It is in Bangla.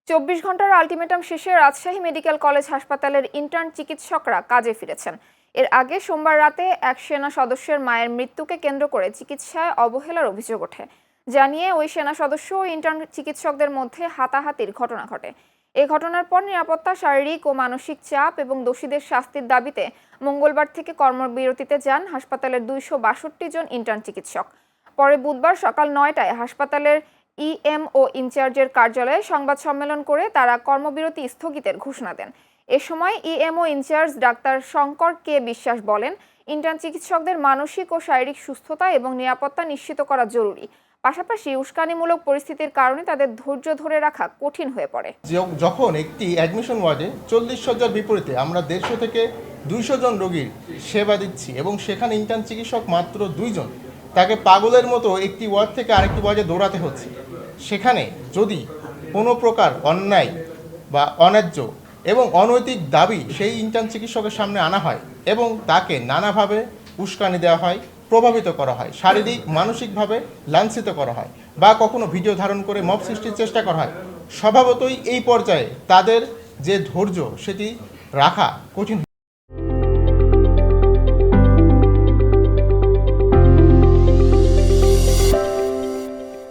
২৪ ঘন্টার আলটিমেটাম শেষে রাজশাহী মেডিকেল কলেজ হাসপাতালের ইন্টার্ন চিকিৎসকরা কাজে ফিরেছেন। এর আগে সোমবার রাতে এক সেনা সদস্যের মায়ের মৃত্যুকে কেন্দ্র করে চিকিৎসায় অবহেলার অভিযোগ ওঠে। জানিয়ে ওই সেনা সদস্য ও ইন্টার্ন চিকিৎসকদের মধ্যে হাতাহাতির ঘটনা ঘটে। এই ঘটনার পর নিরাপত্তা, শারীরিক ও মানসিক চাপ এবং দোষীদের শাস্তির দাবিতে মঙ্গলবার থেকে কর্মবিরতিতে যান হাসপাতালের ২৬২ জন ইন্টার্ন চিকিৎসক। পরে বুধবার সকাল ৯টায় হাসপাতালের ইএমও ইনচার্জের কার্যালয়ে সংবাদ সম্মেলন করে তারা কর্মবিরতি স্থগিতের ঘোষণা দেন। এ সময় ইএমও ইনচার্জ ডাক্তার শঙ্কর কে বিশ্বাস বলেন, ইন্টার্ন চিকিৎসকদের মানসিক ও শারীরিক সুস্থতা এবং নিরাপত্তা নিশ্চিত করা জরুরি। পাশাপাশি উস্কানিমূলক পরিস্থিতির কারণে তাদের ধৈর্য ধরে রাখা কঠিন হয়ে পড়ে। যখন একটি অ্যাডমিশন ওয়ার্ডে ৪০ শয্যার বিপরীতে আমরা ১৫০ থেকে ২০০ জন রোগীর সেবা দিচ্ছি এবং সেখানে ইন্টার্ন চিকিৎসক মাত্র ২ জন, তাকে পাগলের মতো একটি ওয়ার্ড থেকে আরেকটি ওয়ার্ডে দৌড়াতে হচ্ছে। সেখানে যদি কোনো প্রকার অন্যায় বা অন্যায্য এবং অনৈতিক দাবি সেই ইন্টার্ন চিকিৎসকের সামনে আনা হয় এবং তাকে নানাভাবে উস্কানি দেওয়া হয়, প্রভাবিত করা হয়, শারীরিক মানসিকভাবে লাঞ্ছিত করা হয় বা কখনো ভিডিও ধারণ করে মব সৃষ্টির চেষ্টা করা হয়, স্বভাবতই এই পর্যায়ে তাদের যে ধৈর্য সেটি রাখা কঠিন।